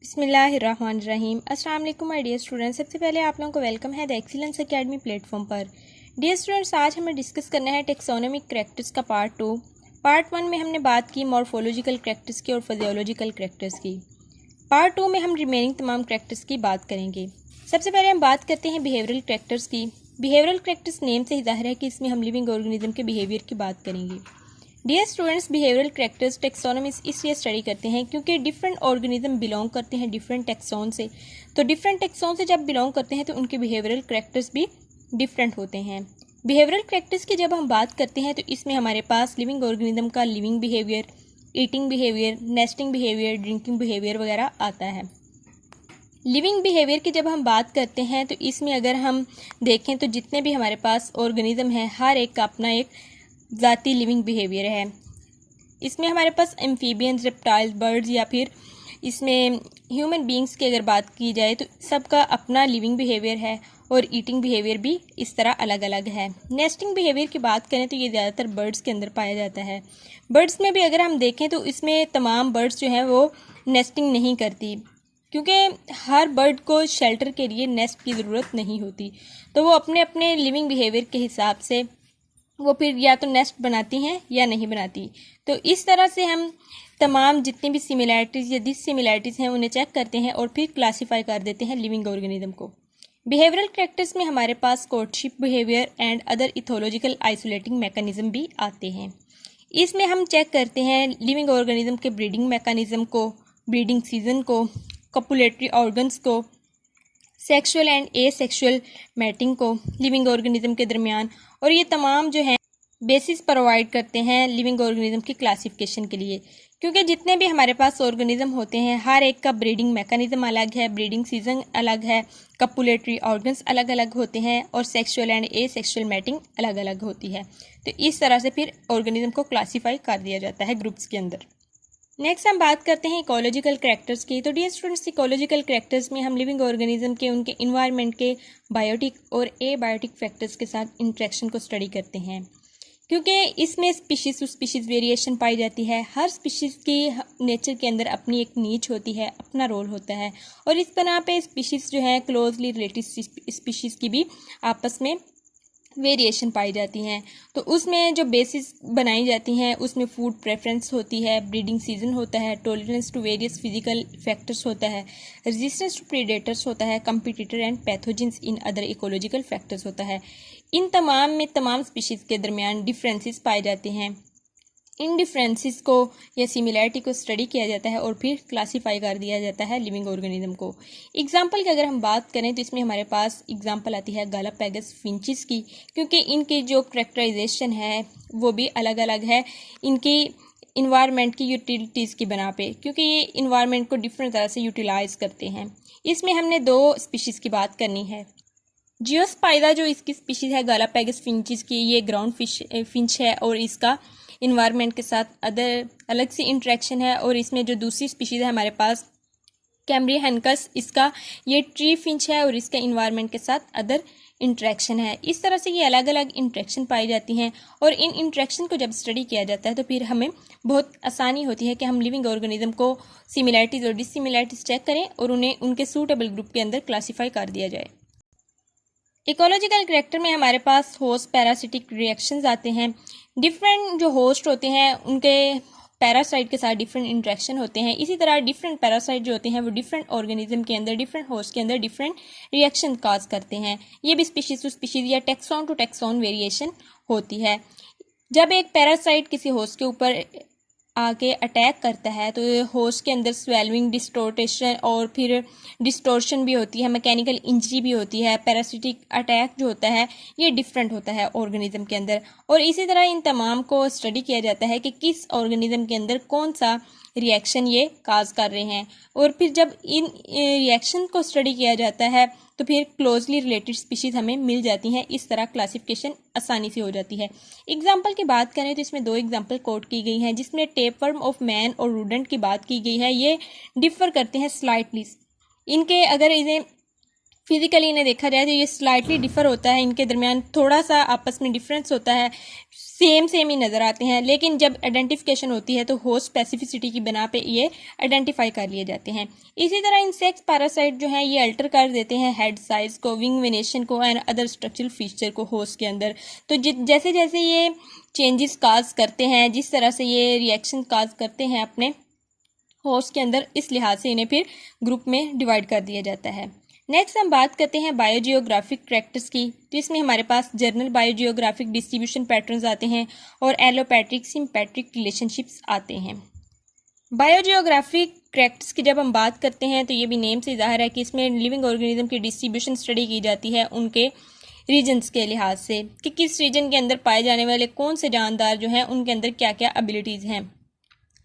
बिस्मिल्लाहिर्रहमानिर्रहीम। अस्सलाम वालेकुम माय डियर स्टूडेंट्स। सबसे पहले आप लोगों को वेलकम है द एक्सीलेंस एकेडमी प्लेटफॉर्म पर। डियर स्टूडेंट्स, आज हमें डिस्कस करना है टेक्सोनोमिक करैक्टर्स का पार्ट 2। पार्ट 1 में हमने बात की मॉर्फोलॉजिकल करैक्टर्स की और फिजियोलॉजिकल करैक्टर्स की। पार्ट 2 में हम रिमेनिंग तमाम करैक्टर्स की बात करेंगे। सबसे पहले हम बात करते हैं बिहेवियरल करैक्टर्स की। बिहेवियरल करैक्टर्स नेम से ही जाहिर है कि इसमें हम लिविंग ऑर्गेनिज्म के बिहेवियर की बात करेंगे। Dear students, behavioural characters taxonomy इसलिए स्टडी करते हैं क्योंकि डिफरेंट ऑर्गेनिज्म बिलोंग करते हैं डिफरेंट टेक्सोन से। तो डिफरेंट टेक्सोन से जब बिलोंग करते हैं तो उनके बिहेवियरल करैक्टर्स भी डिफरेंट होते हैं। बिहेवियरल करैक्टर्स की जब हम बात करते हैं तो इसमें हमारे पास लिविंग ऑर्गेनिज्म का living behaviour, eating behaviour, nesting behaviour, drinking behaviour वगैरह आता है। लिविंग बिहेवियर की जब हम बात करते हैं तो इसमें अगर हम देखें तो जितने भी हमारे पास ऑर्गेनिज्म हैं हर एक का अपना एक ज़ाती लिविंग बिहेवियर है। इसमें हमारे पास एम्फीबियंस, रेप्टाइल्स, बर्ड्स या फिर इसमें ह्यूमन बींग्स की अगर बात की जाए तो सबका अपना लिविंग बिहेवियर है और ईटिंग बिहेवियर भी इस तरह अलग अलग है। नेस्टिंग बिहेवियर की बात करें तो ये ज़्यादातर बर्ड्स के अंदर पाया जाता है। बर्ड्स में भी अगर हम देखें तो इसमें तमाम बर्ड्स जो हैं वो नेस्टिंग नहीं करती क्योंकि हर बर्ड को शेल्टर के लिए नेस्ट की ज़रूरत नहीं होती। तो वो अपने अपने लिविंग बिहेवियर के हिसाब से वो फिर या तो नेस्ट बनाती हैं या नहीं बनाती। तो इस तरह से हम तमाम जितनी भी सिमिलैरिटीज़ या डिससिमिलैरिटीज़ हैं उन्हें चेक करते हैं और फिर क्लासीफाई कर देते हैं लिविंग ऑर्गेनिज्म को। बिहेवियरल करैक्टर्स में हमारे पास courtship behaviour and other ethological isolating mechanism भी आते हैं। इसमें हम चेक करते हैं लिविंग ऑर्गेनिज्म के ब्रीडिंग मैकेनिज्म को, ब्रीडिंग सीजन को, कॉपुलेटरी ऑर्गन्स को, सेक्सुअल एंड एसेक्सुअल मैटिंग को लिविंग ऑर्गेनिज्म के दरमियान, और ये तमाम जो हैं बेसिस प्रोवाइड करते हैं लिविंग ऑर्गेनिज्म की क्लासिफिकेशन के लिए। क्योंकि जितने भी हमारे पास ऑर्गेनिज्म होते हैं हर एक का ब्रीडिंग मैकेनिज्म अलग है, ब्रीडिंग सीजन अलग है, कॉपुलेटरी ऑर्गन्स अलग अलग होते हैं और सेक्सुअल एंड एसेक्सुअल मैटिंग अलग अलग होती है। तो इस तरह से फिर ऑर्गेनिज्म को क्लासीफाई कर दिया जाता है ग्रुप्स के अंदर। नेक्स्ट हम बात करते हैं इकोलॉजिकल करैक्टर्स की। तो डियर स्टूडेंट्स, इकोलॉजिकल करैक्टर्स में हम लिविंग ऑर्गेनिज्म के उनके इन्वायरमेंट के बायोटिक और एबायोटिक फैक्टर्स के साथ इंटरेक्शन को स्टडी करते हैं क्योंकि इसमें स्पीशीज़ टू स्पीशीज़ वेरिएशन पाई जाती है। हर स्पीशीज़ की नेचर के अंदर अपनी एक नीच होती है, अपना रोल होता है और इस बना पे स्पीशीज़ जो हैं क्लोजली रिलेटेड स्पीशीज़ की भी आपस में वेरिएशन पाई जाती हैं। तो उसमें जो बेसिस बनाई जाती हैं उसमें फूड प्रेफरेंस होती है, ब्रीडिंग सीजन होता है, tolerance to various physical factors होता है, रेजिस्टेंस टू प्रीडेटर्स होता है, competitor and pathogens in other ecological factors होता है। इन तमाम में तमाम स्पीशीज़ के दरमियान डिफरेंसेस पाए जाते हैं। इन डिफरेंसेस को या सिमिलैरिटी को स्टडी किया जाता है और फिर क्लासीफाई कर दिया जाता है लिविंग ऑर्गेनिज्म को। एग्जांपल की अगर हम बात करें तो इसमें हमारे पास एग्जांपल आती है गैलापैगस फिंचेस की, क्योंकि इनकी जो करैक्टराइजेशन है वो भी अलग अलग है इनकी इन्वायरमेंट की यूटिलिटीज़ की बना पे, क्योंकि ये इन्वायरमेंट को डिफरेंट तरह से यूटिलाइज करते हैं। इसमें हमने दो स्पीशीज़ की बात करनी है। जियोस्पाइदा जो इसकी स्पीशीज़ है गैलापैगस फिंचेस की, ये ग्राउंड फिंच है और इसका इन्वायरमेंट के साथ अदर अलग सी इंटरेक्शन है। और इसमें जो दूसरी स्पीशीज़ है हमारे पास कैम्ब्रियहनकस, इसका ये ट्री फिंच है और इसका इन्वायरमेंट के साथ अदर इंटरेक्शन है। इस तरह से ये अलग अलग इंटरेक्शन पाई जाती हैं और इन इंटरेक्शन को जब स्टडी किया जाता है तो फिर हमें बहुत आसानी होती है कि हम लिविंग ऑर्गेनिज्म को सिमिलैरिटीज़ और डिससिमिलैरिटीज़ चेक करें और उन्हें उनके सूटेबल ग्रुप के अंदर क्लासीफाई कर दिया जाए। इकोलॉजिकल करैक्टर में हमारे पास होस्ट पैरासिटिक रिएक्शंस आते हैं। डिफरेंट जो होस्ट होते हैं उनके पैरासाइट के साथ डिफरेंट इंटरेक्शन होते हैं। इसी तरह डिफरेंट पैरासाइट जो होते हैं वो डिफरेंट ऑर्गेनिज्म के अंदर, डिफरेंट होस्ट के अंदर डिफरेंट रिएक्शन काज करते हैं। ये भी स्पीशीज टू स्पीशीज या टेक्सोन टू टेक्सोन वेरिएशन होती है। जब एक पैरासाइट किसी होस्ट के ऊपर आके अटैक करता है तो होस्ट के अंदर स्वेलिंग, डिस्टोर्टेशन और फिर डिस्टोर्शन भी होती है, मैकेनिकल इंजरी भी होती है। पैरासिटिक अटैक जो होता है ये डिफरेंट होता है ऑर्गेनिज्म के अंदर। और इसी तरह इन तमाम को स्टडी किया जाता है कि किस ऑर्गेनिज्म के अंदर कौन सा रिएक्शन ये काज कर रहे हैं और फिर जब इन रिएक्शन को स्टडी किया जाता है तो फिर क्लोजली रिलेटेड स्पीशीज़ हमें मिल जाती हैं। इस तरह क्लासिफिकेशन आसानी से हो जाती है। एग्जाम्पल की बात करें तो इसमें दो एग्जाम्पल कोट की गई हैं जिसमें टेपवर्म ऑफ मैन और रूडेंट की बात की गई है। ये डिफर करते हैं स्लाइटली। इनके अगर इन्हें फिजिकली इन्हें देखा जाए तो ये स्लाइटली डिफर होता है, इनके दरमियान थोड़ा सा आपस में डिफरेंस होता है, सेम ही नज़र आते हैं, लेकिन जब आइडेंटिफिकेशन होती है तो होस्ट स्पेसिफिसिटी की बिना पे ये आइडेंटिफाई कर लिए जाते हैं। इसी तरह इंसेक्ट पैरासाइट जो हैं ये अल्टर कर देते हैं हेड साइज को, विंग वेनेशन को एंड अदर स्ट्रक्चरल फीचर को होस्ट के अंदर। तो जैसे जैसे ये चेंजेस काज करते हैं, जिस तरह से ये रिएक्शन काज करते हैं अपने होस्ट के अंदर, इस लिहाज से इन्हें फिर ग्रुप में डिवाइड कर दिया जाता है। नेक्स्ट हम बात करते हैं बायोजियोग्राफिक कैरेक्टर्स की। तो इसमें हमारे पास जर्नल बायोजियोग्राफिक डिस्ट्रीब्यूशन पैटर्न्स आते हैं और एलोपैट्रिक सिम्पैट्रिक रिलेशनशिप्स आते हैं। बायोजियोग्राफिक कैरेक्टर्स की जब हम बात करते हैं तो ये भी नेम से ज़ाहिर है कि इसमें लिविंग ऑर्गेनिज्म की डिस्ट्रीब्यूशन स्टडी की जाती है उनके रीजन्स के लिहाज से, कि किस रीजन के अंदर पाए जाने वाले कौन से जानदार जो हैं उनके अंदर क्या क्या एबिलिटीज़ हैं।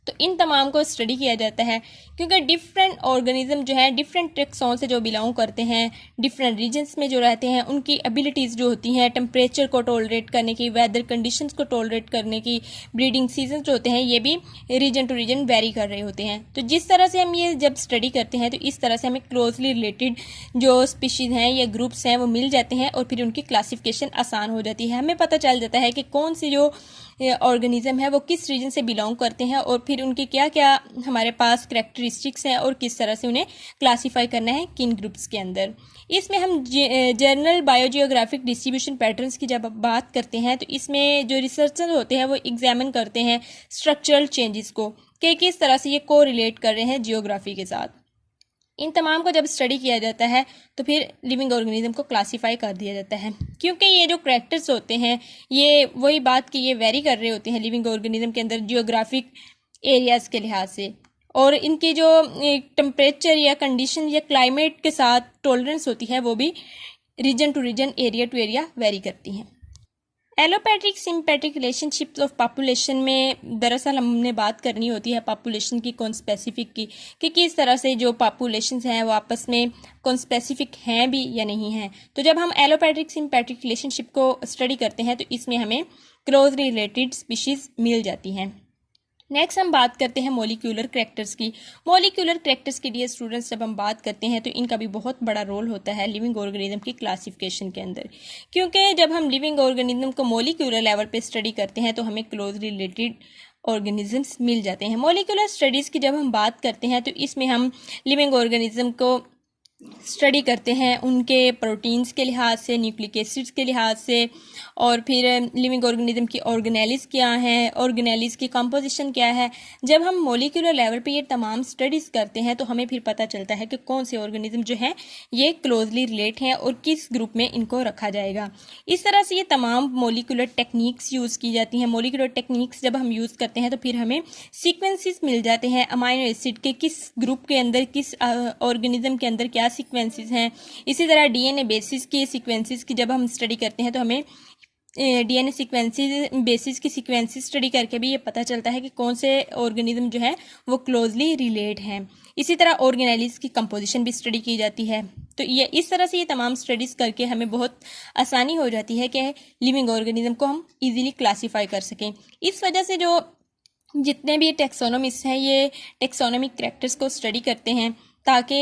तो इन तमाम को स्टडी किया जाता है क्योंकि डिफरेंट ऑर्गेनिज्म जो है डिफरेंट टेक्सोन से जो बिलोंग करते हैं, डिफरेंट रीजन्स में जो रहते हैं, उनकी एबिलिटीज़ जो होती हैं टेम्परेचर को टॉलरेट करने की, वेदर कंडीशंस को टॉलरेट करने की, ब्रीडिंग सीजन जो होते हैं ये भी रीजन टू रीजन वेरी कर रहे होते हैं। तो जिस तरह से हम ये जब स्टडी करते हैं तो इस तरह से हमें क्लोजली रिलेटेड जो स्पीशीज़ हैं या ग्रुप्स हैं वो मिल जाते हैं और फिर उनकी क्लासिफिकेशन आसान हो जाती है। हमें पता चल जाता है कि कौन सी जो ऑर्गेनिज्म है वो किस रीजन से बिलोंग करते हैं और फिर उनके क्या क्या हमारे पास करैक्टरिस्टिक्स हैं और किस तरह से उन्हें क्लासीफाई करना है किन ग्रुप्स के अंदर। इसमें हम जर्नल बायोजियोग्राफिक डिस्ट्रीब्यूशन पैटर्न्स की जब बात करते हैं तो इसमें जो रिसर्चर होते हैं वो एग्जामिन करते हैं स्ट्रक्चरल चेंजेस को, कि किस तरह से ये को रिलेट कर रहे हैं जियोग्राफी के साथ। इन तमाम को जब स्टडी किया जाता है तो फिर लिविंग ऑर्गेनिज्म को क्लासीफाई कर दिया जाता है, क्योंकि ये जो करैक्टर्स होते हैं ये वही बात कि ये वेरी कर रहे होते हैं लिविंग ऑर्गेनिज्म के अंदर जियोग्राफिक एरियाज़ के लिहाज से, और इनकी जो टेम्परेचर या कंडीशन या क्लाइमेट के साथ टॉलरेंस होती है वो भी region to region, area to area vary करती हैं। Allopatric sympatric relationships of population में दरअसल हमने बात करनी होती है पॉपुलेशन की कौन स्पेसिफिक की, कि किस तरह से जो पॉपुलेशन हैं वो आपस में कौन स्पेसिफिक हैं भी या नहीं हैं। तो जब हम एलोपैट्रिक सिम्पैट्रिक रिलेशनशिप को स्टडी करते हैं तो इसमें हमें क्लोजली रिलेटेड स्पीशीज़ मिल जाती हैं। नेक्स्ट हम बात करते हैं मॉलिक्यूलर कैरेक्टर्स की। मॉलिक्यूलर कैरेक्टर्स के लिए स्टूडेंट्स जब हम बात करते हैं तो इनका भी बहुत बड़ा रोल होता है लिविंग ऑर्गेनिज्म की क्लासिफिकेशन के अंदर, क्योंकि जब हम लिविंग ऑर्गेनिज्म को मॉलिक्यूलर लेवल पे स्टडी करते हैं तो हमें क्लोजली रिलेटेड ऑर्गेनिजम्स मिल जाते हैं। मॉलिक्यूलर स्टडीज़ की जब हम बात करते हैं तो इसमें हम लिविंग ऑर्गेनिज्म को स्टडी करते हैं उनके प्रोटीन्स के लिहाज से, न्यूक्लिक एसिड्स के लिहाज से, और फिर लिविंग ऑर्गेनिज्म की ऑर्गेनेलिस क्या हैं, ऑर्गेनेलिस की कंपोजिशन क्या है। जब हम मॉलिक्यूलर लेवल पे ये तमाम स्टडीज़ करते हैं तो हमें फिर पता चलता है कि कौन से ऑर्गेनिज्म जो हैं ये क्लोजली रिलेट हैं और किस ग्रुप में इनको रखा जाएगा। इस तरह से ये तमाम मॉलिक्यूलर टेक्निक्स यूज़ की जाती हैं। मॉलिक्यूलर टेक्निक्स जब हम यूज़ करते हैं तो फिर हमें सीक्वेंसेस मिल जाते हैं अमाइनो एसिड के, किस ग्रुप के अंदर किस ऑर्गेनिज्म के अंदर क्या सीक्वेंसेस हैं। इसी तरह डीएनए बेसिस के सीक्वेंसेस की जब हम स्टडी करते हैं तो हमें डीएनए सीक्वेंसेस बेसिस की सीक्वेंसेस स्टडी करके भी ये पता चलता है कि कौन से ऑर्गेनिज्म जो है वो क्लोजली रिलेट हैं। इसी तरह ऑर्गेनेलिस की कंपोजिशन भी स्टडी की जाती है। तो ये इस तरह से ये तमाम स्टडीज़ करके हमें बहुत आसानी हो जाती है कि लिविंग ऑर्गेनिज्म को हम इजीली क्लासीफाई कर सकें। इस वजह से जो जितने भी टेक्सोनोमिस्ट हैं ये टेक्सोनोमिक कैरेक्टर्स को स्टडी करते हैं ताकि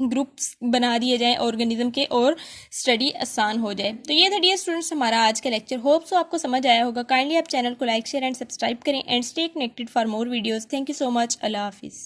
ग्रुप्स बना दिए जाएं ऑर्गेनिज्म के और स्टडी आसान हो जाए। तो ये था डियर स्टूडेंट्स हमारा आज का लेक्चर। होप सो आपको समझ आया होगा। काइंडली आप चैनल को लाइक शेयर एंड सब्सक्राइब करें and stay connected for more videos. Thank you so much. अल्लाह हाफिज़।